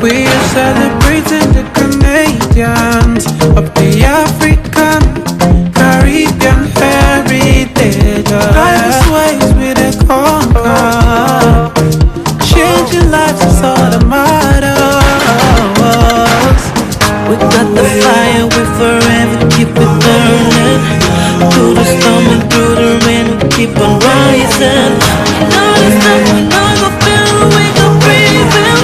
We are celebrating the Canadians of the African, Caribbean heritage. Diverse ways we dey conquer, changing lives is all that matters. We got the fire, we forever keep it burning. Through the storm and through the rain, we keep on rising. We know this time we know go feel, we gon' breathe in,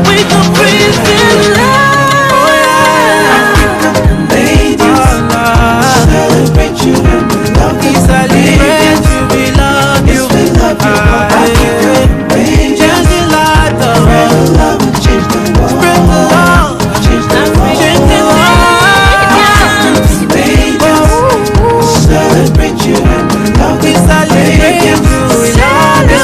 we gon' breathe in life. Oh yeah, African-Canadians, celebrate you and we love you. Celebrate you, we love you. Yes, we love you. African-Canadians, change the light, spread the love and change the world. Spread the love, change the world. Change the world. African-Canadians, celebrate you and we love you. We celebrate you, we love you.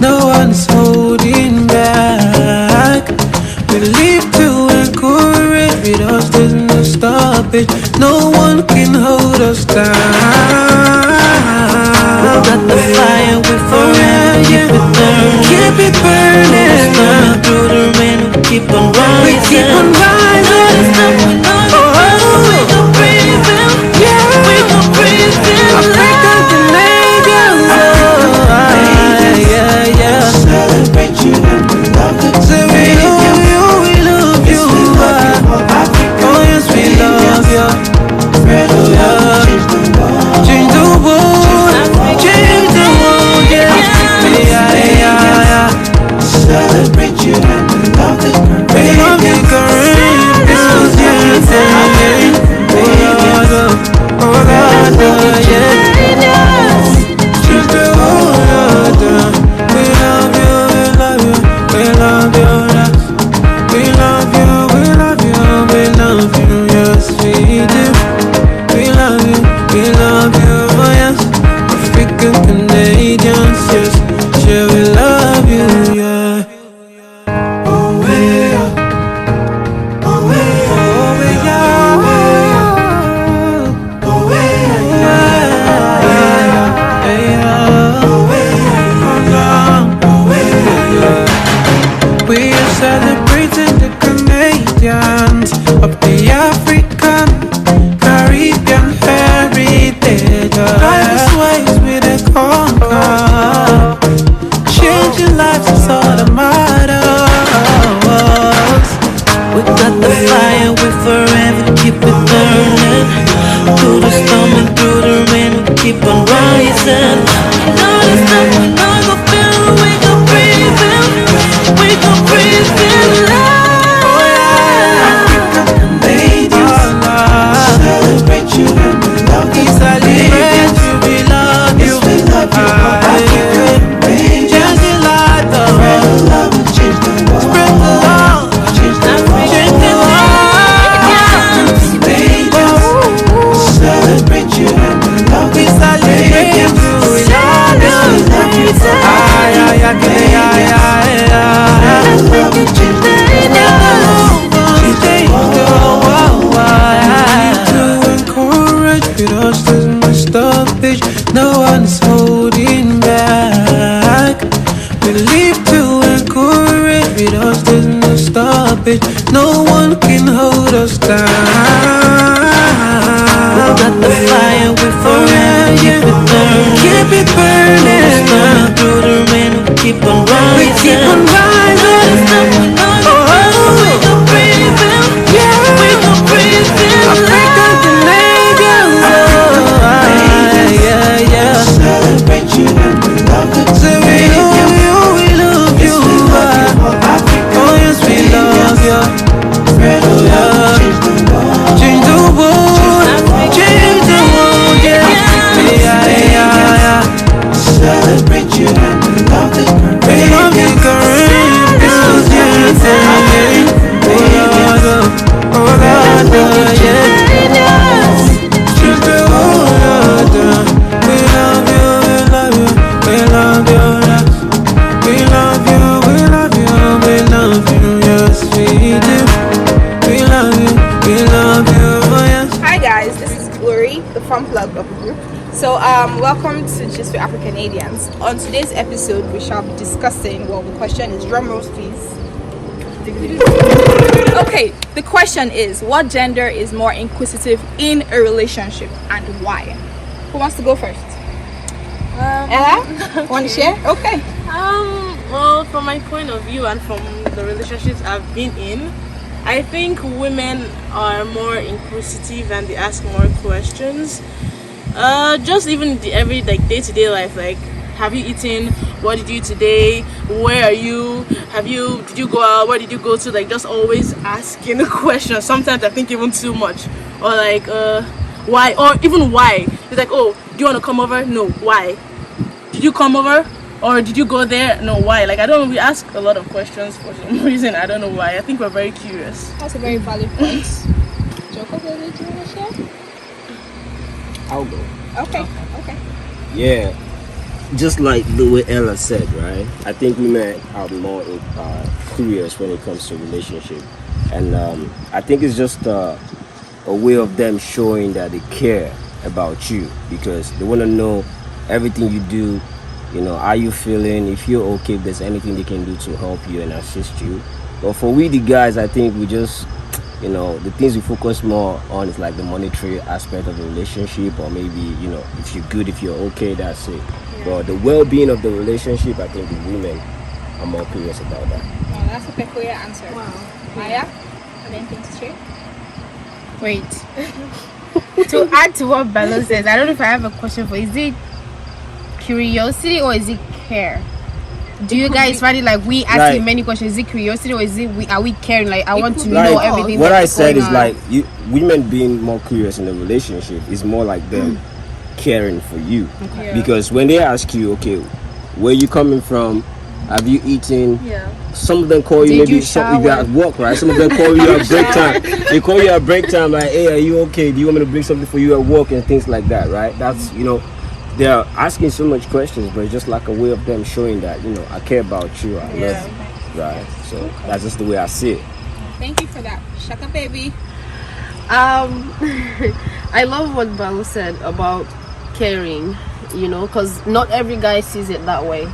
No one's holding back. We live to encourage, with us there's no stoppage. No one can hold us down. We got the fire, we forever keep it burning. Keep it burning. Through the rain, we keep on rising. We keep on rising. We gon' breathe in. Yeah, we gon' breathe in. African-Canadians, celebrate you and we love you. Say we love you, we love you. Oh yes, we love you. Spread the love, change the world. Change the world, change the world, yeah. Celebrate you and we love the Caribbean. We love the Caribbean, yeah. Oh God, yeah. Change the world, we love you, we love you, we love you, we love you, we love you, we love you, yes we do. We love you, oh yes. African-Canadians, yes, sure we love you, yeah. Oh we are, oh we are, oh we are, we are celebrating the Canadians of the African, Caribbean heritage. Diverse ways we dey conquer, changing lives is all that matters. We got the fire, we forever keep it burning. Through the storm and through the rain, we keep on rising. We know this time we know go feel, we gon' breathe in, we gon' breathe in life. Oh yeah, African-Canadians, celebrate you and we love you. We celebrate you, we love you. Yes, we love you. African-Canadians, change the light, spread the love and change the world. Spread the love, change the world. Change the world. African-Canadians, celebrate you and we love you. We celebrate you, we love you. No one's holding back. We live to encourage, with us there's no stoppage. No one can hold us down. We got the fire, we forever keep it burning. Keep it burning. Through the rain, we keep on rising. We keep on rising. We gon' breathe in. Yeah, we gon' breathe in. African-Canadians, celebrate you and we love you. Say we love you, we love you. Oh yes, we love you. Spread the love, change the world, change the world, yeah. Celebrate you and we love the Caribbean. We love the Caribbean. fun plug of the group. So, welcome to Just for Africanadians. On today's episode, we shall be discussing. Well, the question is drum rolls, please. Okay, the question is: what gender is more inquisitive in a relationship, and why? Who wants to go first? Want to share? Okay. Well, from my point of view and from the relationships I've been in, I think women are more inquisitive and they ask more questions. Just even the every day-to-day life, like, have you eaten? What did you eat today? Where are you? Did you go out? Where did you go to? Like, just always asking questions. Sometimes I think even too much. Or like, why? Or even why? It's like, oh, do you want to come over? No, why? Did you come over? Or did you go there? No, why? Like, I don't know. We ask a lot of questions for some reason. I don't know why. I think we're very curious. That's a very valid point. Joko, do you want to share? I'll go. Okay. Yeah, just like the way Ella said, right? I think women are more curious when it comes to relationship, and I think it's just a way of them showing that they care about you, because they want to know everything you do. You know, how you feeling, if you're okay, if there's anything they can do to help you and assist you. But for we the guys, I think we just, you know, the things we focus more on is like the monetary aspect of the relationship, or maybe, you know, if you're good, if you're okay, that's it. Yeah. But the well-being of the relationship, I think the women are more curious about that. Oh, that's a peculiar answer. Wow. Maya, have anything to share? Wait. To add to what Bello says, I don't know if I have a question for you. Is it curiosity or is it care? Do you guys find it like we asking many questions? Is it curiosity or is it are we caring? Like, I want to know everything. What I said is like women being more curious in a relationship is more like them caring for you. Okay. Yeah. Because when they ask you, okay, where you coming from? Have you eaten? Yeah. Some of them call you maybe if you're at work, right? Some of them call you at break time. They call you at break time like, hey, are you okay? Do you want me to bring something for you at work and things like that, right? That's, you know, they're asking so much questions, but it's just like a way of them showing that, you know, I care about you, I love you, right? So that's just the way I see it. Thank you for that, Shaka baby. I love what Balu said about caring, you know, because not every guy sees it that way.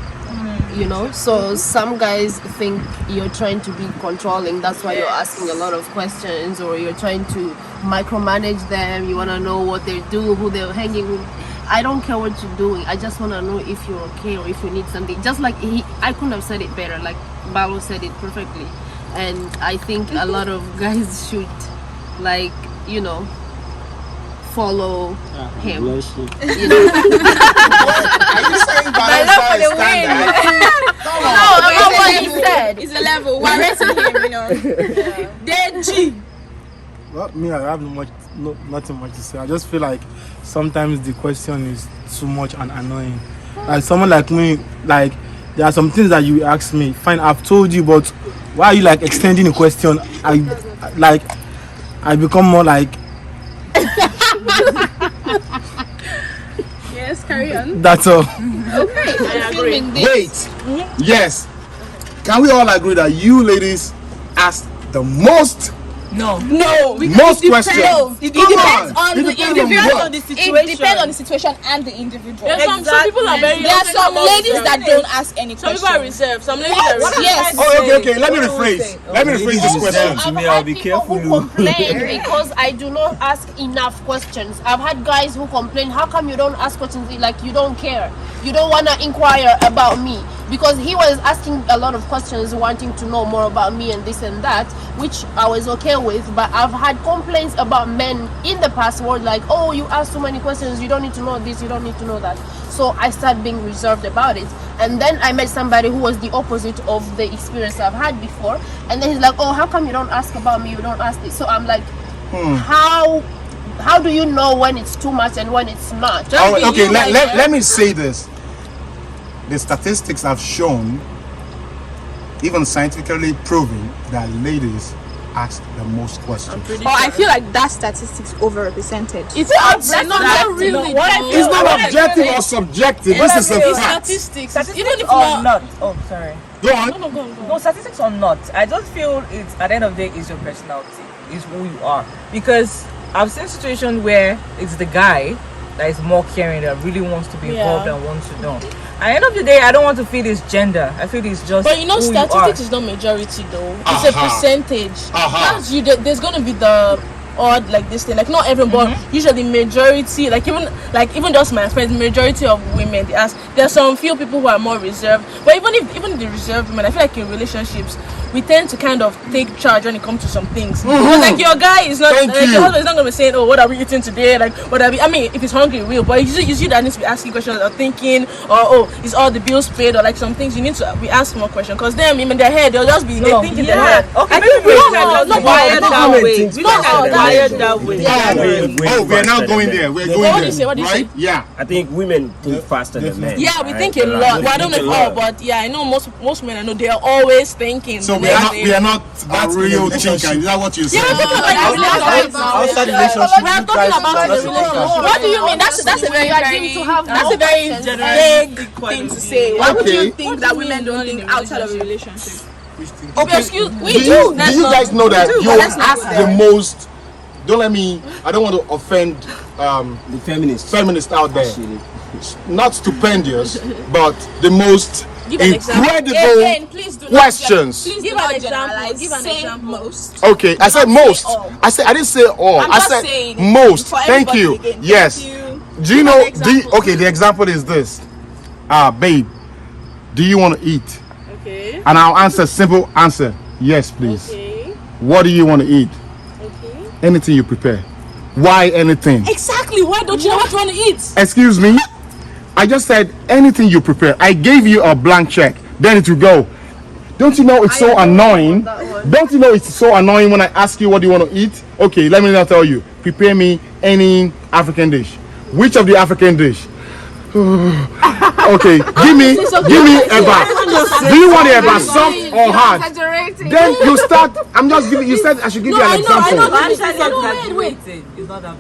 You know, so some guys think you're trying to be controlling, that's why you're asking a lot of questions, or you're trying to micromanage them. You want to know what they do, who they're hanging with. I don't care what you're doing, I just want to know if you're okay or if you need something. Just like I couldn't have said it better, like Balu said it perfectly. And I think a lot of guys should, like, you know, follow him. You know? Are you saying Valentine is standard? No, about what he said. It's a level. We're rating him, you know. Deji. Well, me, I have nothing much to say. I just feel like sometimes the question is too much and annoying. Like someone like me, like there are some things that you ask me. Fine, I've told you, but why are you like extending the question? I become more like. Yes, carry on. That's all. Okay, I agree. Wait. Yes. Can we all agree that you ladies ask the most? No. Most questions. It depends on the individual. On the situation. It depends on the situation and the individual. There are some people are very. There are some ladies that don't ask any questions. Some people are reserved. Some ladies are reserved. Yes. Oh, okay. Let me rephrase. this question. To me, I'll be careful. Who complain because I do not ask enough questions. I've had guys who complain, how come you don't ask questions? Like, you don't care. You don't want to inquire about me. Because he was asking a lot of questions, wanting to know more about me and this and that, which I was okay with. But I've had complaints about men in the past were like, oh, you ask too many questions, you don't need to know this, you don't need to know that. So I started being reserved about it. And then I met somebody who was the opposite of the experience I've had before. And then he's like, oh, how come you don't ask about me, you don't ask this? So I'm like, how do you know when it's too much and when it's not? Okay, let me say this. The statistics have shown, even scientifically proven, that ladies ask the most questions. I feel like that statistic's overrepresented. It's not really. It's not objective or subjective. This is a fact. Statistics Even if not. Oh, sorry. Go on. No, statistics or not. I just feel it's at the end of the day, it's your personality, it's who you are. Because I've seen situations where it's the guy that is more caring, that really wants to be involved and wants to know. At the end of the day, I don't want to feel it's gender. I feel it's just. But you know, who statistics you is not majority though. It's a percentage. That's you. There's gonna be the odd like this thing. Like not everyone, but usually majority. Like even just my friends, majority of women they ask. There's some few people who are more reserved. But even the reserved women, I feel like in relationships we tend to kind of take charge when it comes to some things. Because like your guy is not, like, your husband is not gonna be saying, oh, what are we eating today? Like what are we? I mean, if he's hungry, real. But it's you that needs to be asking questions or thinking, or oh, is all the bills paid, or like some things you need to be asking more questions. Because them in their head they'll just be thinking in their head. Okay, maybe we're not wired that way. Thinks We're not wired that way. Oh, we're now going there. We're going there. What do you say? Right? Yeah. I think women think faster than men. Yeah, we right? think a lot. Well, I don't know if all, but yeah, I know most men. I know they are always thinking. So we are not that real thinker. Is that what you're saying? Outside relationship, We're talking about the relationship. What do you mean? That's a very vague thing to say. Why would you think that women don't think outside of a relationship? Okay, excuse we Do you guys know that you are the most? Don't let me. I don't want to offend The feminists out there. Not stupendous, but the most incredible questions. Please give an example. Give an example. Most. Okay, I said most. I didn't say all. I'm I just said saying most. for Thank you. everybody again. Yes. Thank you. Do you know? Okay, the example is this. Babe, do you want to eat? Okay. And I'll answer simple answer. Yes, please. Okay. What do you want to eat? Okay. Anything you prepare. Why anything? Exactly. Why don't you know what you want to eat? Excuse me. I just said anything you prepare. I gave you a blank check. Then it will go. Don't you know it's so annoying? Don't you know it's so annoying when I ask you what do you want to eat? Okay, let me now tell you. Prepare me any African dish. Which of the African dish? Okay, give me eba. Do you want the eba soft or hard? Then you start. I'm just giving. You said I should give you an example.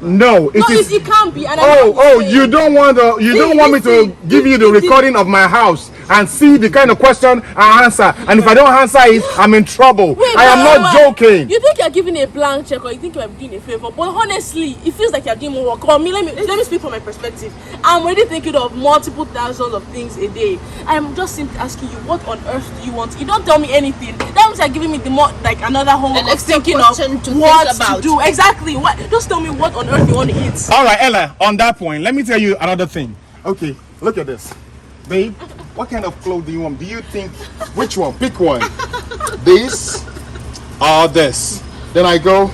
No, it can't be. You don't want me to give you the recording of my house and see the kind of question I answer. And if I don't answer it, I'm in trouble. I am not joking. You think you're giving a blank check, or you think you're doing a favor? But honestly, it feels like you're doing more work. Let me speak from my perspective. I'm already thinking of multiple thousands of things a day. I'm just simply asking you, what on earth do you want? You don't tell me anything. That means you're giving me the more like another homework of thinking of what to do. Exactly. What? Just tell me what on earth you want to eat. All right, Ella. On that point, let me tell you another thing. Okay, look at this, babe. What kind of clothes do you want? Do you think which one? Pick one. This or this? Then I go.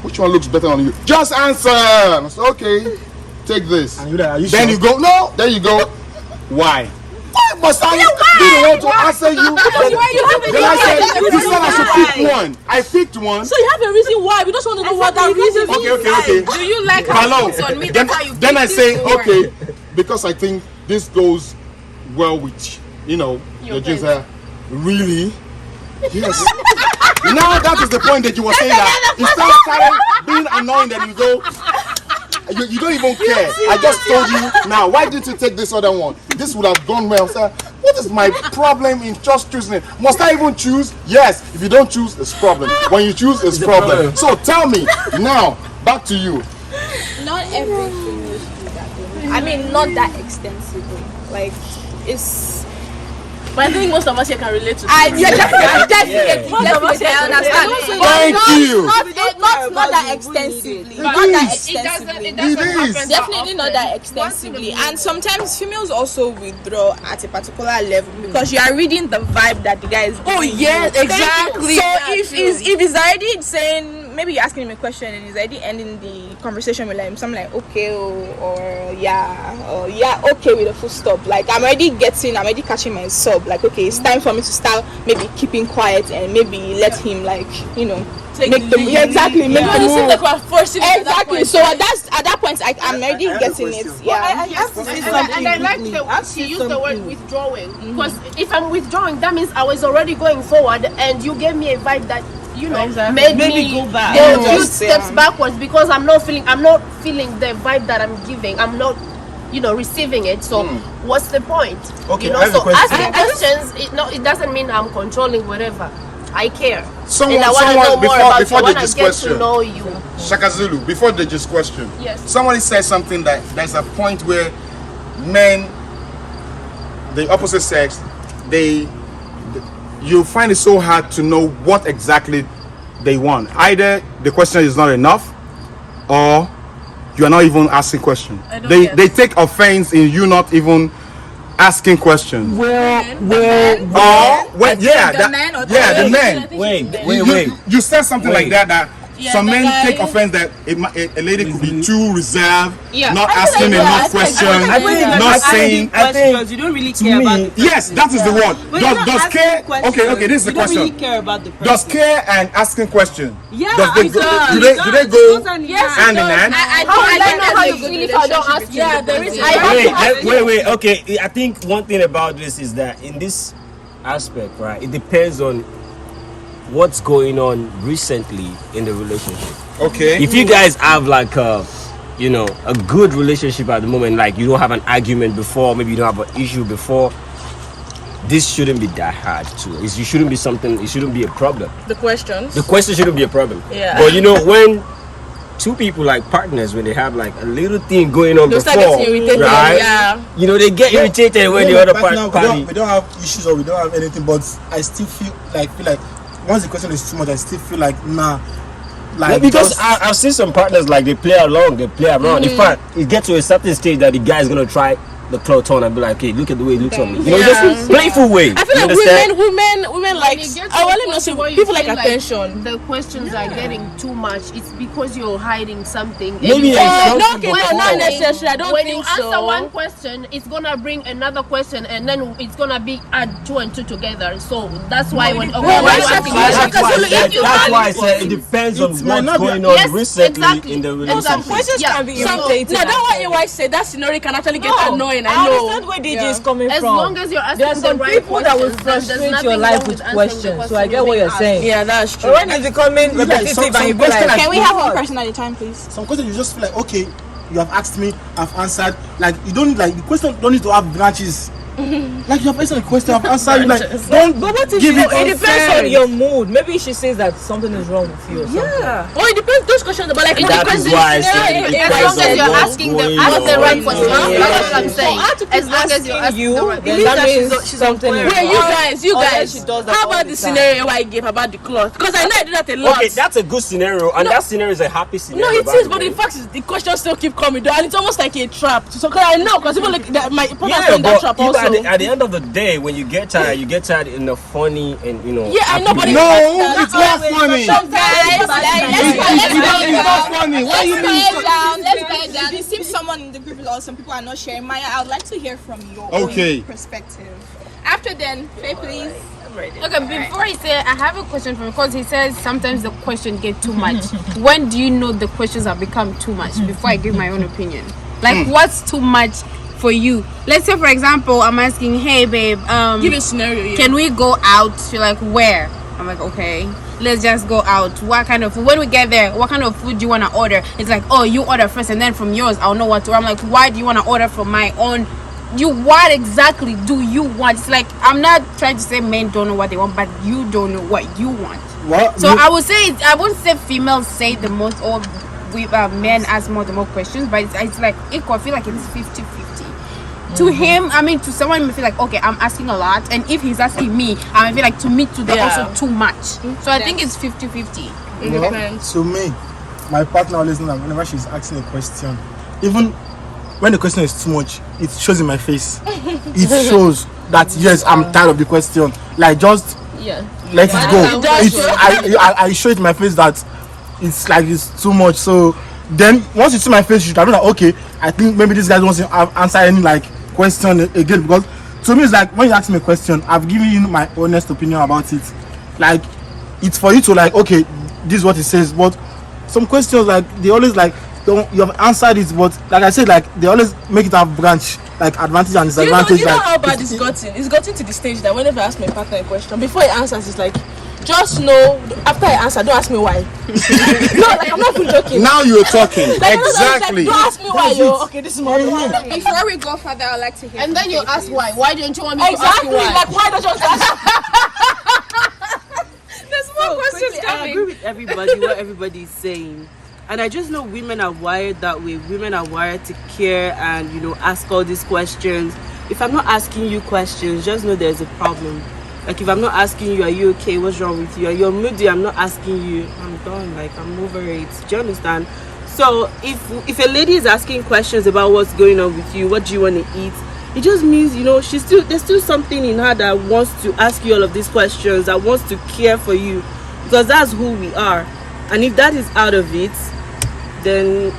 Which one looks better on you? Just answer. I say, okay. Take this. Then you go. No. There you go. Why? Why must I be the one to answer you? Then I said, you said I should pick one. I picked one. So you have a reason why. We just want to know what that reason is. Okay. Do you like how it's on me? That's how you Then I pick say, this okay, because I think this goes well with, your jeans are really. Yes. Now that is the point that you were saying that. It started being annoying that you go. You don't even care. I just told you now. Why didn't you take this other one? This would have gone well. So, what is my problem in just choosing it? Must I even choose? Yes. If you don't choose, it's problem. When you choose, it's problem. So tell me now. Back to you. Not every female do that. I mean, not that extensively. Like, it's. But I think most of us here can relate to that. Definitely. I understand. Thank you. Not that extensively. Not that extensively. It is. Definitely not that extensively. And sometimes females also withdraw at a particular level because you are reading the vibe that the guy is giving. Oh yes, exactly. So if he's already saying, maybe you're asking him a question and he's already ending the conversation with like something like okay or yeah okay with a full stop. Like I'm already catching my sub. Like okay, it's time for me to start maybe keeping quiet and maybe let him like make the move. Exactly. Like we're forcing exactly. So at that point I'm already getting it. Yeah. And I like that she used the word withdrawing because if I'm withdrawing, that means I was already going forward, and you gave me a vibe that made me go back. Go a few steps backwards because I'm not feeling the vibe that I'm giving. I'm not receiving it. So what's the point? Okay, So asking questions, it doesn't mean I'm controlling whatever. I care. Someone, and I want to know more about you. I want to get to know you. Shaka Zulu, before they just question. Yes. Somebody said something that there's a point where men, the opposite sex, you find it so hard to know what exactly they want. Either the question is not enough, or you are not even asking questions. They take offense in you not even asking questions. The men. Wait. You said something like that some men take offense that a lady could be too reserved, not asking enough questions, not saying. Questions. You don't really care about the person. Yes, that is the word. Does care? Okay, this is the question. You don't really care about the person. Does care and asking questions? Yeah, do they go hand in hand? I don't know how you feel if I don't ask you. Yeah, there is. Wait. Okay, I think one thing about this is that in this aspect, right, it depends on what's going on recently in the relationship. Okay. If you guys have like a good relationship at the moment, like you don't have an argument before, maybe you don't have an issue before, this shouldn't be that hard too. It shouldn't be a problem. The question shouldn't be a problem. Yeah. But when two people like partners, when they have like a little thing going on before, right? Yeah. They get irritated when the other party. We don't have issues or we don't have anything, but I still feel like once the question is too much, I still feel like nah. Like because I've seen some partners like they play around. In fact, it gets to a certain stage that the guy is gonna try the cloth on and be like, "Hey, look at the way he looks on me." Just playful way. I feel like women like. I want to know some people like attention. The questions are getting too much. It's because you're hiding something. Maybe not necessarily. I don't when think you so. answer one question, it's gonna bring another question, and then it's gonna be add 2 and 2 together. So that's why that's why I said it depends on what's going on recently in the relationship. Some questions can be irritating. No, that's what you said. That scenario can actually get annoying. I know. understand where DJ is coming as from. As long as you're asking there are some the right people that will frustrate your life with questions. So I get what you're saying. Yeah, that's true. But when it's becoming repetitive and you be like, can we have one person at a time, please? Some questions you just feel like, okay, you have asked me, I've answered. Like you don't like the question don't need to have branches. Like you have answered the question, I've answered. You like don't. But what if give it depends on your mood. Maybe she says that something is wrong with you. Or yeah. Oh, it depends. Those questions, but like that is why I said it as long depends as you're on asking them, ask the right question. That's what I'm saying. As long as you're asking the right question. That means she's something. Wait, you guys. How about the scenario I gave about the cloth? Because I know I do that a lot. Okay, that's a good scenario, and that scenario is a happy scenario. No, it is, but the fact is the questions still keep coming down, and it's almost like a trap. So cause I know, because even like my partner's in that trap also. At the end of the day, when you get tired in a funny and yeah, I know, but no, it's not funny. Sometimes, it's not funny. Why you mean? Let's get down. It seems someone in the group or some people are not sharing. Maya, I would like to hear from your own perspective. After then, Faye, please. Okay, before I say, I have a question for him because he says sometimes the question get too much. When do you know the questions have become too much? Before I give my own opinion, like what's too much for you? Let's say, for example, I'm asking, hey babe, give a scenario. Yeah. Can we go out? You're like, where? I'm like, okay, let's just go out. What kind of food? When we get there, what kind of food do you want to order? It's like, oh, you order first, and then from yours, I'll know what to. I'm like, why do you want to order from my own? What exactly do you want? It's like, I'm not trying to say men don't know what they want, but you don't know what you want. What? So I would say, I wouldn't say females say the most, or men ask more the more questions, but it's like equal. I feel like it's 50-50. To him, I mean, to someone may feel like, okay, I'm asking a lot, and if he's asking me, I feel like to me, they're also too much. So I think it's 50-50. It depends. To me, my partner always knows that whenever she's asking a question, even when the question is too much, it shows in my face. It shows that yes, I'm tired of the question. Like just let it go. I show it in my face that it's like it's too much. So then once you see my face, you should have been like, okay, I think maybe this guy wants to answer any like question again, because to me it's like when you ask me a question, I've given you my honest opinion about it. Like it's for you to like, okay, this is what it says, but some questions like they always like you have answered it, but like I said, like they always make it have branch, like advantage and disadvantage. You know how bad it's gotten? It's gotten to the stage that whenever I ask my partner a question, before he answers, it's like, just know after I answer, don't ask me why. No, like I'm not even joking. Now you're talking. Like, Exactly. Like, don't ask me why, yo. Okay, this is my one. Before we go further, I'd like to hear. And then you ask why. Why don't you want me to ask Exactly. you why? Like why don't you want to ask? I agree with everybody, what everybody is saying. And I just know women are wired that way. Women are wired to care and, ask all these questions. If I'm not asking you questions, just know there's a problem. Like if I'm not asking you, are you okay? What's wrong with you? Are you moody? I'm not asking you. I'm done. Like I'm over it. Do you understand? So if a lady is asking questions about what's going on with you, what do you want to eat? It just means, there's still something in her that wants to ask you all of these questions, that wants to care for you, because that's who we are. And if that is out of it, then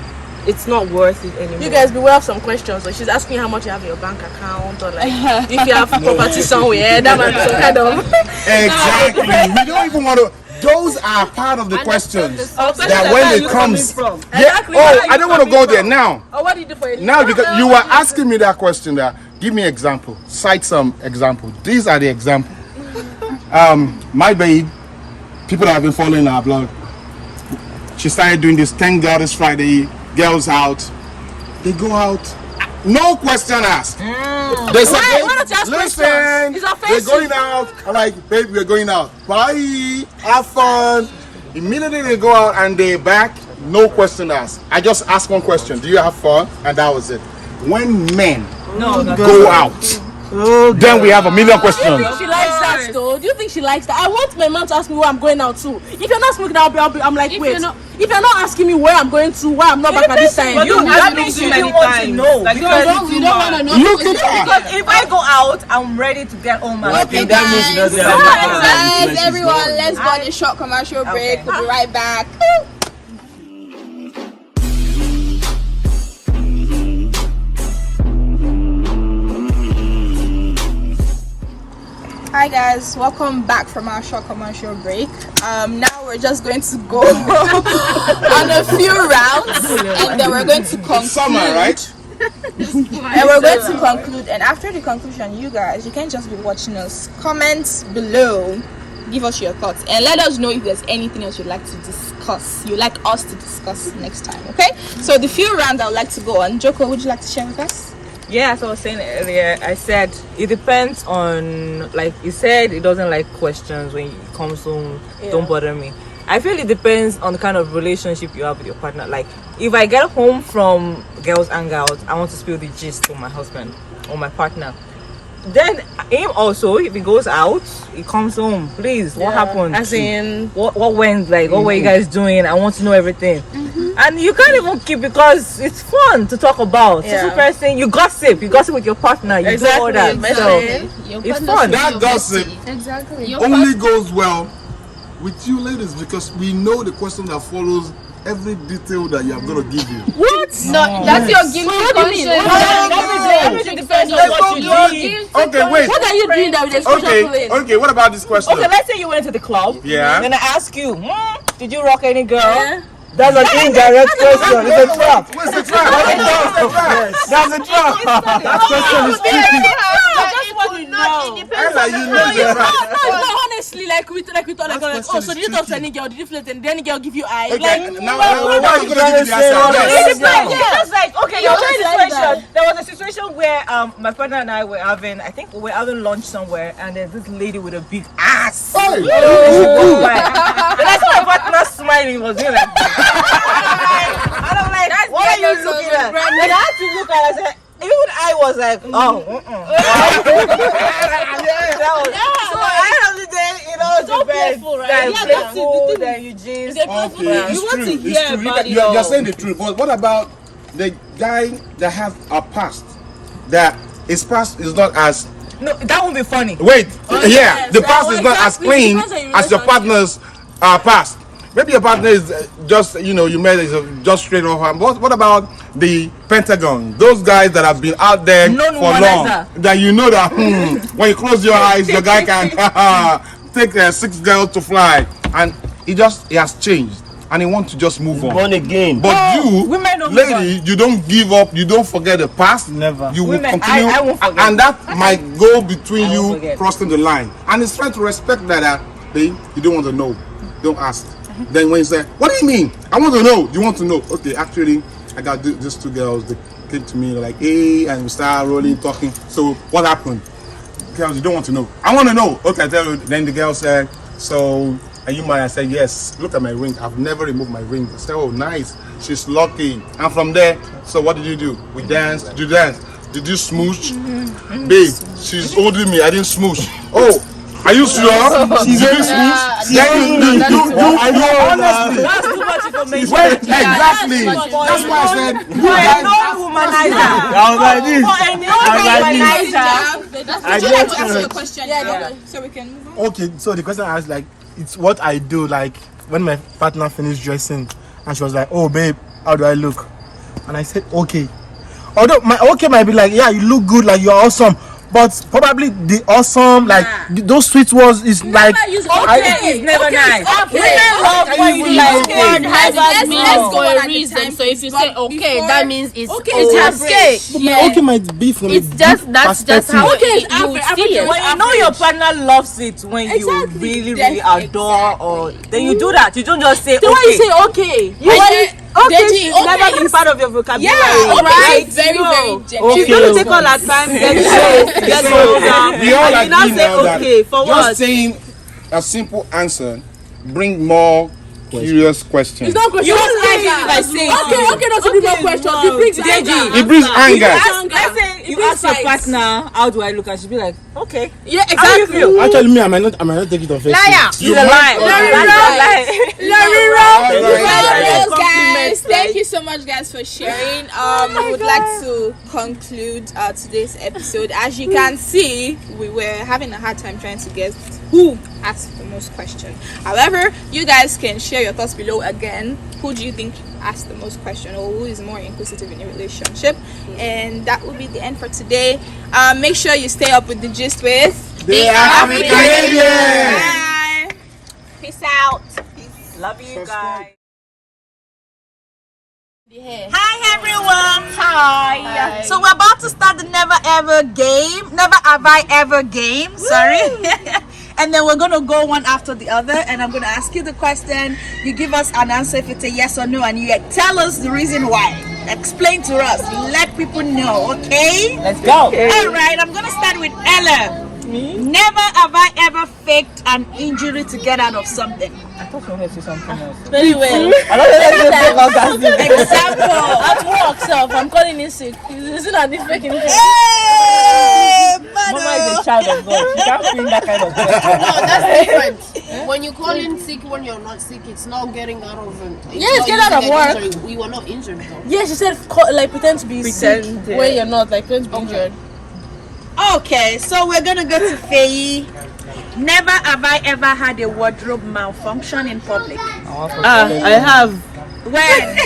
it's not worth it anymore. You guys beware of some questions. So she's asking how much you have in your bank account, or like if you have property somewhere. That might be some kind of Exactly. We don't even want to. Those are part of the questions that when it comes. Exactly. I don't want to go there now. Oh, what do you do for a Now, because you were asking me that question there. Give me example. Cite some example. These are the example. My babe, people that have been following our blog, she started doing this Thank God It's Friday, girls out. They go out, no question asked. They say, why don't you ask listen, questions? we're going out. I'm like, babe, we're going out. Bye, have fun. Immediately they go out and they back, no question asked. I just asked one question, do you have fun? And that was it. When men go out, then we have a million questions. Do you think she likes that though? Do you think she likes that? I want my man to ask me where I'm going out to. If you're not smoking, I'm like, wait. If you're not asking me where I'm going to, why I'm not back at this time. That means you don't want to know. Like, you don't want to know. Look at that. Because if I go out, I'm ready to get home. Okay, Guys, everyone, let's go on a short commercial break. We'll be right back. Hi guys, welcome back from our short commercial break. Now we're just going to go on a few rounds and then we're going to conclude. Summer, right? And we're going to conclude, and after the conclusion, you guys, you can't just be watching us. Comment below, give us your thoughts, and let us know if there's anything else you'd like to discuss, you'd like us to discuss next time, okay? So the few rounds I would like to go on. Joko, would you like to share with us? Yeah, as I was saying earlier, I said it depends on, like you said, it doesn't like questions when it comes home. Don't bother me. I feel it depends on the kind of relationship you have with your partner. Like, if I get home from girls' hangout, I want to spill the gist to my husband or my partner. Then him also, if he goes out, he comes home. Please, what happened? As in, what went? Like, what were you guys doing? I want to know everything. And you can't even keep, because it's fun to talk about. So the person, you gossip with your partner. You do all that. So it's fun. That gossip Exactly. only goes well with you ladies, because we know the question that follows every detail that you are going to give you. what? No, that's your guilty conscience. Everything depends on what you do. Okay, wait. What are you doing that with the social plane? Okay, what about this question? Okay, let's say you went to the club. Yeah. Then I ask you, did you rock any girl? Yeah. That's an indirect question. It's a trap. Where's the trap? That's a trap. That question is tricky. I just want to know. Ella, you know the trap. No, honestly, like we thought, oh, so did you talk to any girl? Did you flirt and then any girl give you eye? Okay, Like, now why are you going to give me the It answer? depends. Just like, okay, You you're just in a like situation. There was a situation where my partner and I were having, I think we were having lunch somewhere, and there's this lady with a big ass. Hey. Then I saw my partner smiling, was doing like this. And I'm like, what are you looking at? And I had to look at her and I said, even I was like, oh, So at the end of the day, it all depends. playful, right? Then Yeah, that's it. playful, The thing then you just. Okay, You want to it's hear true. about it You're all. saying the truth, but what about the guy that has a past that his past is not as No, that won't be funny. wait, yes. the past is not as Exactly. clean Depends on your as your partner's past. Maybe your partner is just, you met is just straight off. What about the Pentagon? Those guys that have been out there for long, that you know that when you close your eyes, your guy can take 6 girls to fly, and he has changed, and he wants to just move on. Born again. But women don't lady, you don't give up. You don't forget the past. Never. You will Women, continue, I won't forget. and that might go between I won't you forget. crossing the line. And it's trying to respect that. You don't want to know. Don't ask. Then when you say, "What do you mean? I want to know." You want to know? Okay, actually, I got these 2 girls. They came to me like, "Hey," and we start rolling, talking. So what happened? Girls, you don't want to know. I want to know. Okay, I tell you. Then the girl said, "So Are you married? I said, yes. Look at my ring. I've never removed my ring. I said, oh, nice. She's lucky. And from there, so what did you do? We danced. Did you dance? Did you smooch? Babe, she's holding me. I didn't smooch. Oh, are you sure? Did you smooch? Honestly. That's too much information. Wait, exactly. That's why I said, you guys. Womanizer. I was like this. Would you like to answer your question? Yeah. So we can move on. Okay, so the question I asked, like, it's what I do, like, when my partner finished dressing, and she was like, oh, babe, how do I look? And I said, okay. Although my okay might be like, yeah, you look good, like, you're awesome. But probably the awesome, like, those sweet words is like, Okay, it's never nice. Women love when you like Word has let's meaning go for one a at a reason. time. So if you say okay, Before- that means it's Okay, it's it's okay. my okay might be from It's a just deep that's just how perspective. you see it. When you know your partner loves it when Exactly. you really adore, or then you do that. You don't just say So when you okay. say okay, Okay, it's never been part of your vocabulary. Yeah, right? very, No. very genuine. She's going to take all her time, get dressed, get older. We all And you now agree say now that okay, for just what? saying a simple answer bring more curious questions. it's not question. You Just don't like say it by saying okay, that's a different question. It brings anger. It brings anger. Let's say you ask your partner, how do I look? And she'll be like, okay. Yeah, How do you exactly. feel? Actually, me, I might not take it offensive. Liar. She's a lie. Well, guys, Compliments, thank right? you so much, guys, for sharing. We would like to conclude today's episode. As you can see, we were having a hard time trying to guess who asked the most questions. However, you guys can share your thoughts below again. Who do you think asked the most question, or who is more inquisitive in your relationship? And that will be the end for today. Make sure you stay up with the gist with They are Africanadians. Bye. Peace out. Love you guys. Hi everyone. Hi. So we're about to start the never ever game. Never have I ever game. Sorry. And then we're gonna go one after the other, and I'm gonna ask you the question. You give us an answer if it's a yes or no, and you tell us the reason why. Explain to us. Let people know. Okay. Let's go. All right. I'm gonna start with Ella. Never have I ever faked an injury to get out of something. I thought you wanted to say something else. Very well. I don't know. Example. At work, self, I'm calling in sick. Is it not the faking? Hey, Mama is a child of God. She can't feel that kind of thing. No, that's different. When you call in sick when you're not sick, it's not getting out of it. Yes, get out of work. Injury. We were not injured though. Yeah, she said like pretend to be sick when you're not, like pretend to be injured. Okay, so we're gonna go to Faye. Never have I ever had a wardrobe malfunction in public. I have. When?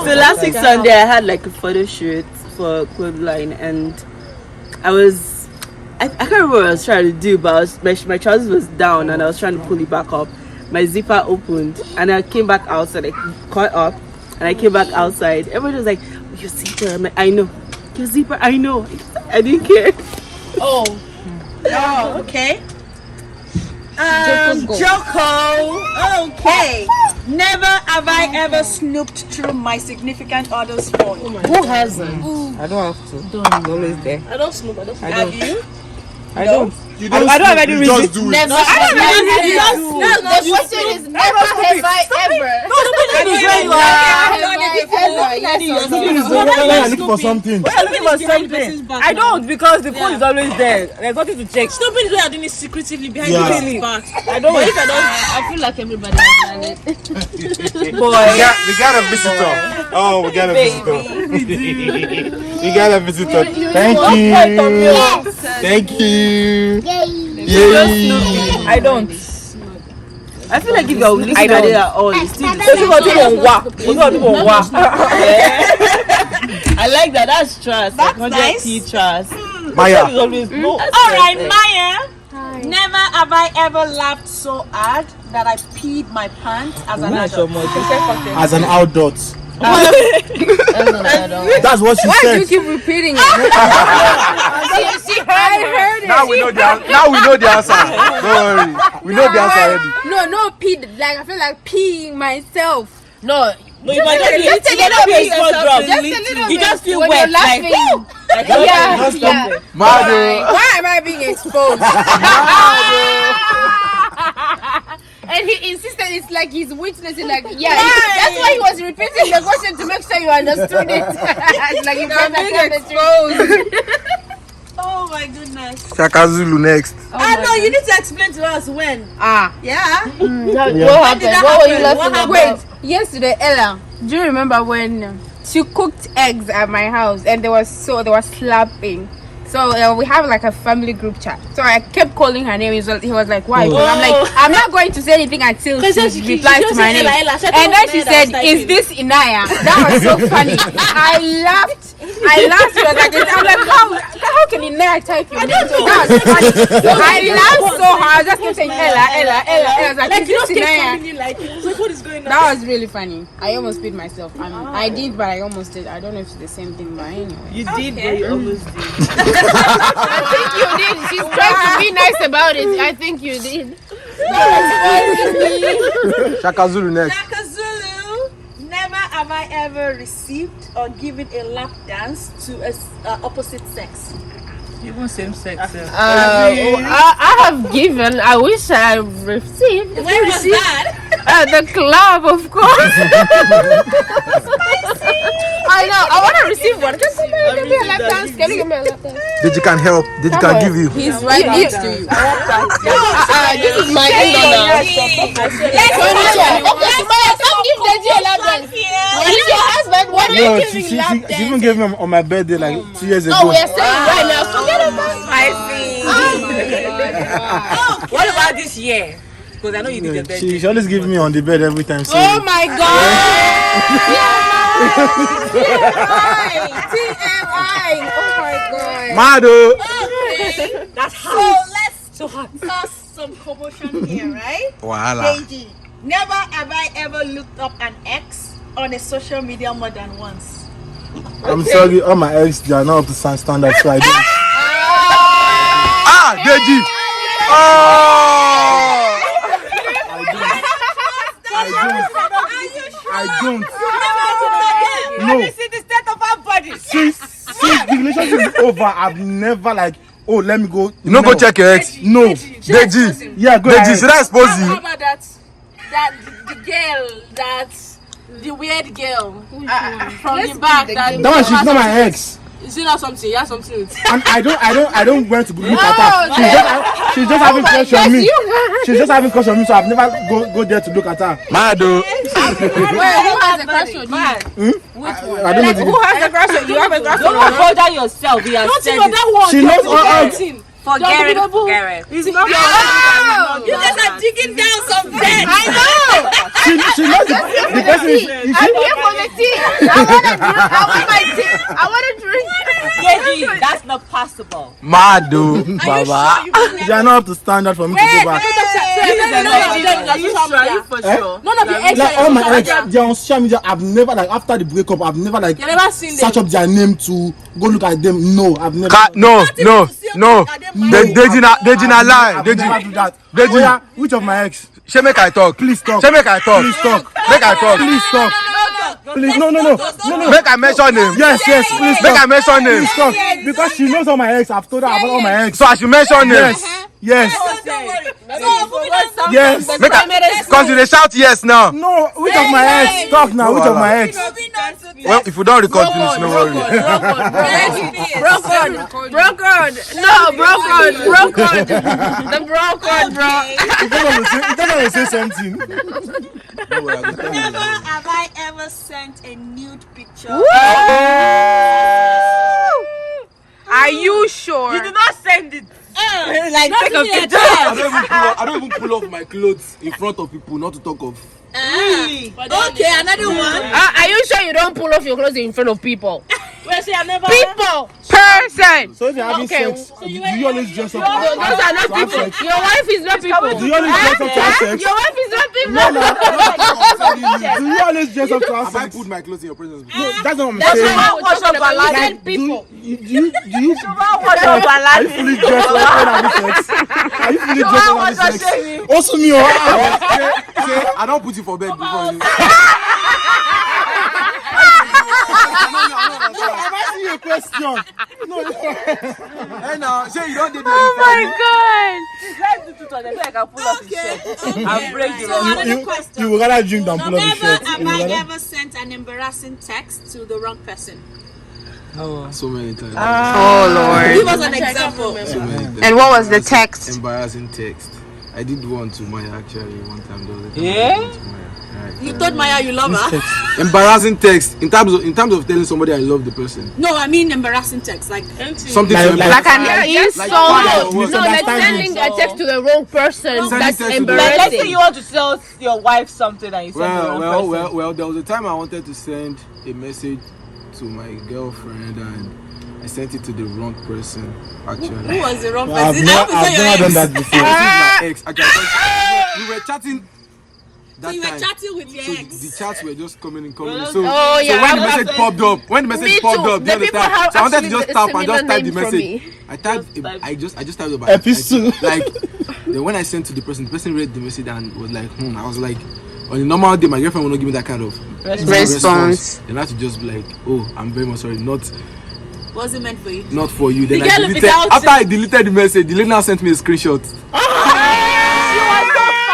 So last week Sunday I had like a photo shoot for Clothesline, and I can't remember what I was trying to do, but my trousers was down and I was trying to pull it back up. My zipper opened and I came back outside. I caught up and I came back outside. Everybody was like, your zipper. I'm like, I know. Your zipper, I know. I didn't care. Oh, okay. Joko. Okay. Never have I ever snooped through my significant other's phone. Who hasn't? I don't have to. Don't. Always there. I don't smoke. I don't smoke. Have you? I don't. You don't I don't have any you reason. just do it. Never. The question is never have I ever. I'm looking for something. We're looking for something. I don't, because the phone is always there. There's nothing to check. Stupid is doing it secretively behind Yeah. the person's back. I don't. I feel like everybody has done it. We got a visitor. Oh, we got a visitor. We got a visitor. Thank you. Thank you. Yay. I don't. I feel like if you're looking I at don't. it at all, it's still the Those same. people won't walk. I like that. That's trust. That's like 100p nice. trust. Maya. It's always no. All right, Maya. Never have I ever laughed so hard that I peed my pants as an adult. As an adult. That's what she Why do said. you keep repeating it? I heard it. Now we know the answer. Don't worry. We know the answer already. No, pee. Like I feel like peeing myself. No. No, you might Just a little bit. You just feel When wet. you're laughing. Like, Yeah. Mado. Why am I being exposed? And he insisted it's like he's witnessing, like, yeah. That's why he was repeating the question to make sure you understood it. It's like you guys are exposed. Oh my goodness. Shaka Zulu next. I know you need to explain to us when. Yeah. What happened? What were you laughing about? Wait, yesterday, Ella, do you remember when she cooked eggs at my house and they were slapping? So we have like a family group chat. So I kept calling her name. He was like, why? I'm like, I'm not going to say anything until she replies to my name. And then she said, is this Inaya? That was so funny. I laughed. I was like, I'm like, how can Inaya type your name? So that was funny. So I laughed so hard. I just kept saying Ella. I was like, is this Inaya? Like, what is going on? That was really funny. I almost beat myself. I did, but I almost did. I don't know if it's the same thing, but anyway. You did, but you almost did. I think you did. She's trying to be nice about it. I think you did. Shaka Zulu next. Shaka Zulu. Never have I ever received or given a lap dance to a opposite sex. Even same sex. I have given. I wish I received. Where was that? At the club, of course. I know. I want to receive one. Can somebody give me a lap dance? Can you give me a lap dance? Deji can help. Deji can give you. He's right next to you. This is my in-law now. Okay, Sumaya, come give Deji a lap dance. He's your husband. What are you giving lap dance? She even gave me on my birthday like 2 years ago. Oh, we are saying right now. Forget about it. I see. What about this year? Because I know you did your birthday. She always gives me on the bed every time. So Oh my God! TMI! Oh my God! Mado. That's So hot. let's cause some commotion here, right? Voila. Deji, never have I ever looked up an ex on a social media more than once. I'm sorry, all my ex they are not up to standard, so I don't. Deji. I don't. No. Have you seen the state of our body? Since the relationship is over, I've never like, oh, let me go. You no go check your ex. No. Deji. Yeah, go Deji, ahead. should I expose How you? about the weird girl from the back that That one, she's not my ex. is it not something? You have something with And I don't want to look at her. She's just having crush on me. She's just having crush on me, so I've never go there to look at her. Mado. Wait, who has a crush on you? I don't know. who has a crush on you? You have a crush on Don't her? bother yourself. We are Don't you said know it. that one? She knows all. Forget it. Forget it. It's not You guys are digging down some bed. I know! She knows the person is I'm here for the tea! I want a drink! I want my tea! I want a drink! Deji, that's not possible. Mado. Baba. they are not up to standard for me to go back. Are you for sure? None of your ex Like all my ex, they're on social media. I've never like after the breakup, I've never like You never seen search them. up their name to go look at them. No, I've never. No. Deji na lie. I've never Deji. do that. Deji. Oh, yeah, which of my ex? She make I talk. Please talk. She make I talk. Please talk. Make I talk. Please talk. Please, no. Make I mention name. Yes, please Make I talk. mention name. Please talk. Because she knows all my ex. I've told her about all my ex. So I should mention name. Yes. Yes. Make I. Cause you dey shout yes now. No, which of my ex? Talk now. Which of my ex? Well, if you don't record finish, no worry. Broke on! No, broke on! The broke on, bro! You don't want to say something. Never have I ever sent a nude picture. Are you sure? You did not send it. Like take a picture. I don't even pull off my clothes in front of people, not to talk of. Okay, another one. Are you sure you don't pull off your clothes in front of people? Well, see, I never. People! Person! So if you're having sex, do you always dress up? Those are not people. Your wife is not people. Do you always dress up to have sex? Your wife is not people. Do you always dress up to have Have I sex? put my clothes in your presence? No, that's not what I'm That's saying. not what we're talking about. You Like, said people. do you are you fully dressed when having sex? Are you fully dressed when having sex? Also me, Say, I don't put you for bed before you. a question. No. Hey now, say you don't do Oh my god. Let's do two together. I can pull off his shirt and break the So rubber. another question. You would rather drink than pull up the Never shirt. have I ever sent an embarrassing text to the wrong person. so many times. Oh Lord. Give us an example. So many times. And what was the text? Embarrassing text. I did one to Maya actually one time. The other time Yeah? I did one to Maya. Right. You told Maya you love her. Embarrassing text in terms of telling somebody I love the person. No, I mean embarrassing text. Like Something Like- to Like an insult. fire, what? No, like sending a text to the wrong person. Sending That's text to the- Like, let's say embarrassing. you want to tell your wife something and you send the wrong person. Well, there was a time I wanted to send a message to my girlfriend and I sent it to the wrong person actually. who was the wrong I've person? never done that This before. is my ex. Actually, we were chatting that So you were time. chatting with your So ex. the chats were just coming in. So, Oh, so yeah, when the I've- message popped up, Me too. The people have so I wanted to actually just a tap and just similar type the name from message. me. I typed, I just typed about Epistle. like then when I sent to the person read the message and was like, I was like, on a normal day, my girlfriend will not give me that kind of Response. Then I had to just be like, oh, I'm very much sorry, Was it meant for you? not for you. Then The girl I deleted, without after I deleted the message, the lady now sent me a screenshot.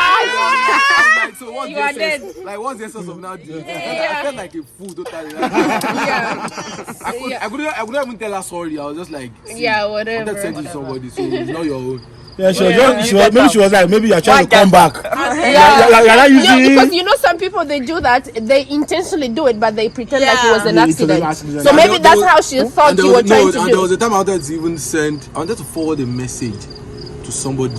Like, so what's You the are essence? Like, what's the essence of now doing? I felt like a fool totally. I couldn't even tell her sorry. I was just like, see, Yeah, I wanted to whatever. send it to somebody, so it's not your own. Yeah, Yeah, she was like, maybe you're trying to come back. Yeah. You're not No, using. because you know some people they do that. They intentionally do it, but they pretend like it was an Yeah, it was an accident. accident. So And maybe there that's was- how she thought and there you were was- trying no, to and do. there was a time I wanted to even I wanted to forward a message to somebody.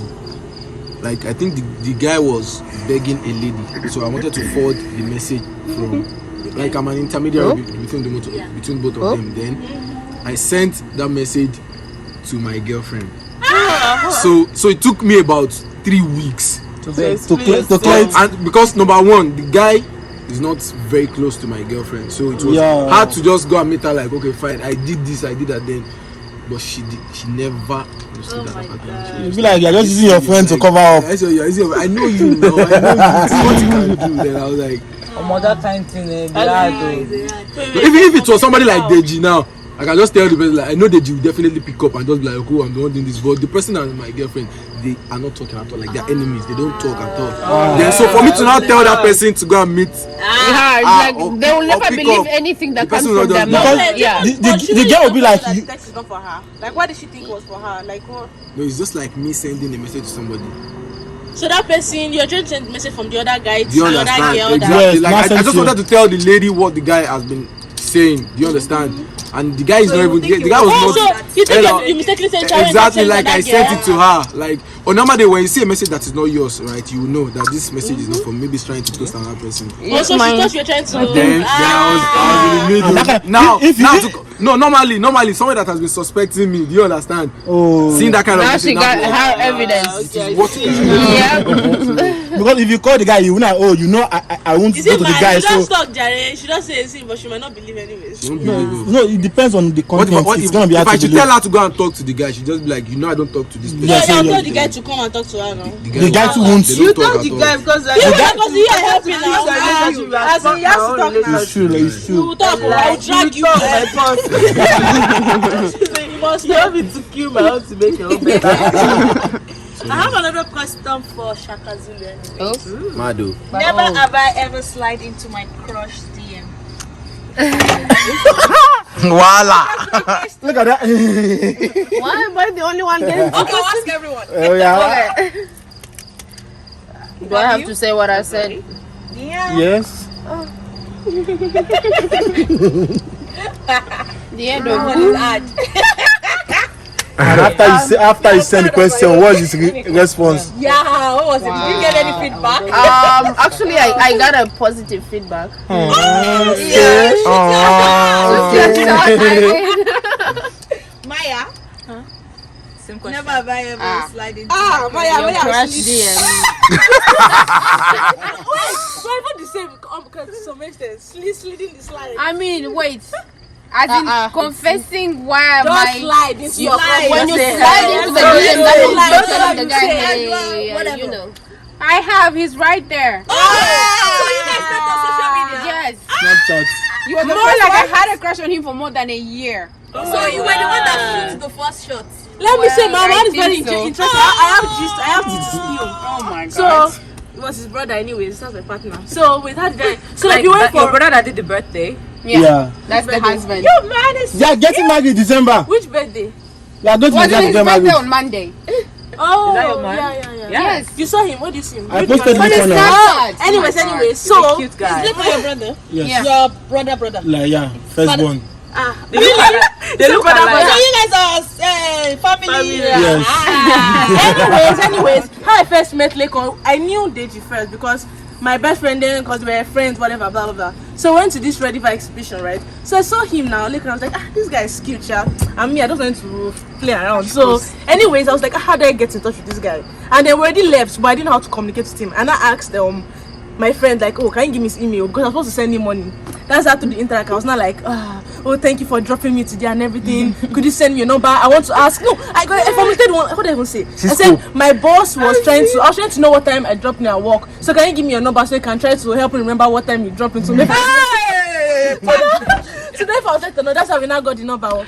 Like, I think the guy was begging a lady, so I wanted to forward the message from, like, I'm an intermediary between both of them. Then I sent that message to my girlfriend. So it took me about 3 weeks. To clear it. And because number one, the guy is not very close to my girlfriend, so it was hard to just go and meet her like, okay, fine, I did this, I did that then, but she never understood that. You feel like you're just using your friend to cover up. I know you now. I know you. See what you can do. Then I was like, That kind of thing, if it was somebody like Deji now, I can just tell the person, like, I know Deji will definitely pick up and just be like, oh, I'm the one doing this. But the person and my girlfriend, they are not talking at all. Like, they're enemies. They don't talk at all. Then, so for me to now tell that person to go and meet, Like they will never pick believe up. anything that The person comes from will them. just- Because Yeah. the girl will be like, that the text is not for her. Like, why did she think it was for her? Like, what? no, it's just like me sending a message to somebody. So that person, you're trying to send a message from the other guy to Do you the other understand? girl. Exactly. Yes, Like, I just nonsense. wanted to tell the lady what the guy has been saying. Do you understand? And the guy is not even. The guy was Oh, not. so you think Hello. you mistakenly sent Exactly, like I sent it to her. Like on normal day when you see a message that is not yours, right? You will know that this message is not from. Maybe it's trying to post another person. Oh, so she thought you were trying to. Then I was in the middle. Now, normally, someone that has been suspecting me. Do you understand? oh. Seeing that kind of Now message. she got her evidence. What? Yeah. Because if you call the guy, you will not. Oh, you know, I won't Is go it to the mine? guy. She So just talk, Jare. She just say anything, but she might not believe anyways. You won't believe it. no, it depends on the What content. It's gonna be if hard I to should believe. tell her to go and talk to the guy, she just be like, I don't talk to this person. Yes, I'll yes, tell the yes. guy to come and talk to her now. The guy too won't. They don't talk at all. because Because you are helping now. as in, you have to talk now. It's true, like, it's You true. will talk, I will drag you. talk my boss. You must You want me to kill my own to make your own better. I have another question for Shaka Zulu. Anyway. Mado. Never have I ever slide into my crush DM. Voila. Look at that. Why am I the only one getting? Okay, ask everyone. Oh yeah. Okay. Do I have to say what I said? Yeah. Yes. The end No of one is hard. And after you send the question, what is his response? Yeah, what was it? Did you get any feedback? Actually, I got a positive feedback. Okay. Maya, Same question. never have I ever slide into Ah, my Maya, Your Maya, crush sleep. DM. So even the same, because to some extent, sliding the slide. I mean, wait. As in confessing why Just my slide into your Slide. when you friend. slide into the DM, that means Slide. you're telling the guy, Slide. hey, Whatever. you know. I have. He's right there. So you guys met on social media? Yes. Snapchat. More like I had a crush on him for more than a year. So you were the one that shoots the first shot. Let me say, my I man is think very so. interesting. I have to spill. Oh my god. So it was his brother, anyways. That's my partner. So we had that. So like you Like went your for brother that did the birthday. Yeah. That's the husband. Your man is. They are getting married in December. Which birthday? They are going to Wasn't Nigeria to his get birthday married. on Monday? Oh, Is that your man? Yeah. Yes. You saw him. What do you see him? I posted Which this one? one now. Oh, anyways. So Cute guy. Is it for your brother? Yes. Your brother. Like, yeah, firstborn. They look So alike. you guys are family. Yes. anyways, how I first met Lekon, I knew Deji first because my best friend then, because we were friends, whatever, blah blah blah. So I went to this Ready for exhibition, right? So I saw him now, Lekon, I was like, this guy is cute, yeah. And me, I just wanted to play around. So, anyways, I was like, how do I get in touch with this guy? And they already left, but I didn't know how to communicate with him. And I asked my friend, like, oh, can you give me his email? Because I was supposed to send him money. That's how to the interact. I was not like, oh, thank you for dropping me today and everything. Could you send me your number? I want to ask. No, I formatted one. What did I even say? I said my boss was trying to know what time I dropped in at work. So can you give me your number so you can try to help me remember what time you dropped into me? So therefore I was like, no, that's how we now got the number.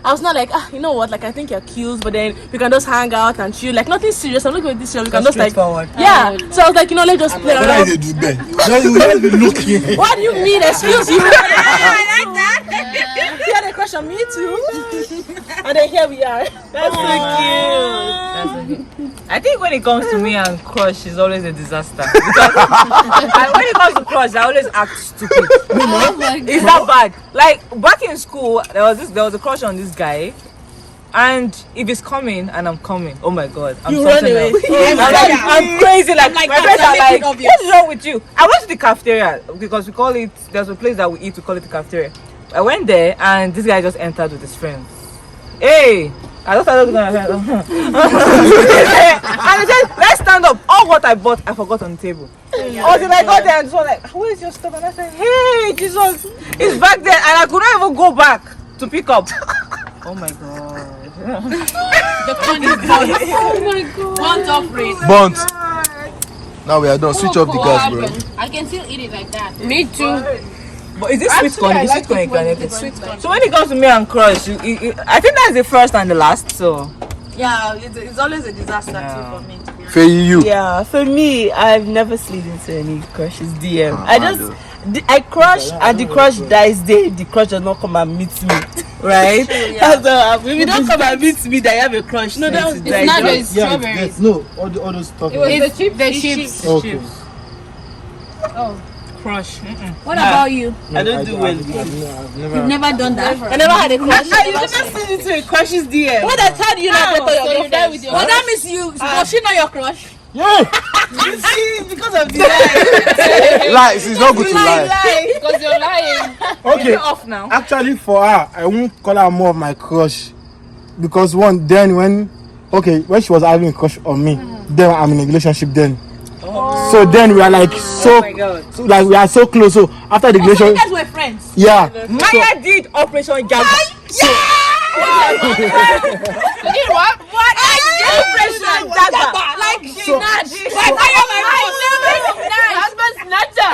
I was not like, you know what, like I think you're cute, but then we can just hang out and chill, like nothing serious. I'm looking at this year, we can just like forward. Yeah. So I was like, let's just play What around. did you do there? Just be looking. What do you mean? Excuse you? I like that. You had a crush on me too. And then here we are. That's so cute. I think when it comes to me and crush, it's always a disaster. Because when it comes to crush, I always act stupid. It's that bad. Like back in school, there was a crush on this guy, and if he's coming and I'm coming, oh my god, I'm You run something away. else. I'm crazy. Like my friends are like, obvious. what's wrong with you? I went to the cafeteria because we call it. There's a place that we eat. We call it the cafeteria. I went there and this guy just entered with his friends. Hey, I just started going and he said, let's stand up. All what I bought, I forgot on the table. Until I got there and so like, where's your stuff? And I said, hey, Jesus, it's back there. And I could not even go back to pick up. Oh my god. The fun is gone. Oh my god. Bunt off rate. Bunt. Now we are done. Switch off the gas, bro. I can still eat it like that. Me too. But is this Actually, sweet corn? I Is like sweet corn it you when can it's eat it? sweet corn. So when it comes to me and crush, I think that's the first and the last. So Yeah, it's always a disaster too for me. Faye, you. Yeah, for me, I've never slid into any crush's DM. I crush and the crush dies there if the crush does not come and meet me. Right? So if you don't come and meet me, that you have a crush. No, It's not the strawberries. Yes, no, all those stuff. It's the chips. Okay. crush. What about you? I don't do well. I've You've never done that. I never had a crush. You never slid into a crush's DM. What I told you not to your girlfriend. with your Well, that means you. Was she not your crush? You see, because of the lie. Lies, it's not good to lie. Because you're lying. Okay. Off now. Actually, for her, I won't call her more of my crush, because when she was having a crush on me, then I'm in a relationship then. So then we are like so like we are so close. So after the You relationship, guys were friends. yeah. Maya did Operation Jagger. You did what? What? Operation Jagger. Like she So- not. Like I am my Husband snatcher.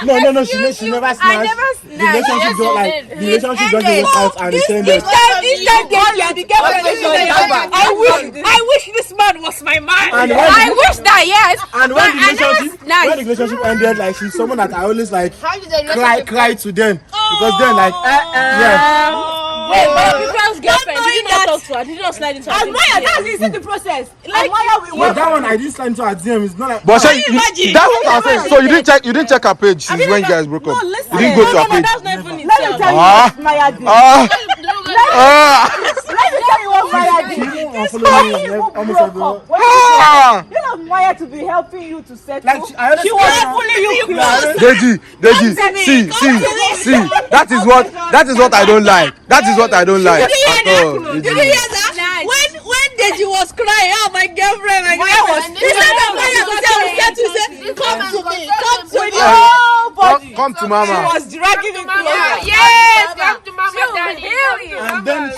No. She never snatched. The relationship don't like. The relationship doesn't work out and it ended. I wish this man was my man. And I wish that, yes. And But I never snatched. when the relationship ended, like she's someone that I always like How did the relationship cry to them, because then like Wait, because girlfriend, did you not talk to her? Did you not slide into her? Admire, that's easy the process. Like yeah, that one I didn't slide into her DM. It's not like But Can you imagine? that's what I was saying. So you didn't check her page since when you guys broke up. listen. You didn't go to her page. That's not even Let me itself. tell you Ah. what Maya did. Ah. Let me tell you what Maya did. she won't unfollow me almost everyone. Ah. You know Maya to be helping you to settle. Like I She was pulling you close. Deji, see. That is what I don't like. That is what I don't like. Did you hear At all. that? Did you hear that? When Deji was crying, oh my girlfriend, my girlfriend. He said that Maya said, come to me, come to me. Come to mama. Was dragging it closer. Yes, come to mama, daddy. And then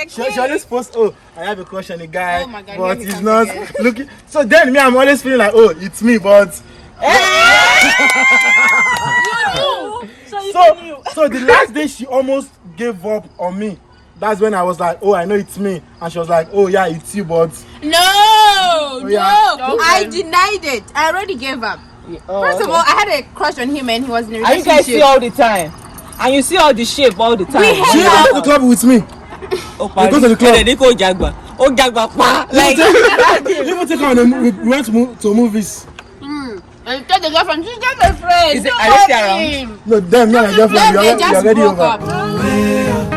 she always posts, oh, I have a crush on a guy, Oh my God, but let me he's come not again. looking. So then me, I'm always feeling like, oh, it's me, but So you so knew. So the last day she almost gave up on me. That's when I was like, oh, I know it's me. And she was like, oh yeah, it's you, but No, I denied it. I already gave up. First of all, I had a crush on him and he was in a And you guys see relationship. all the time. And you see all the shape all the time. We hang she went to the club with me. Oh, We go to the club. they go Jagba. Oh, Jagba. Like, Even take her on we went to movies. And tell the girlfriend, she's just a friend. Are they still around? No, them, not your girlfriend. They You're just already broke over. up.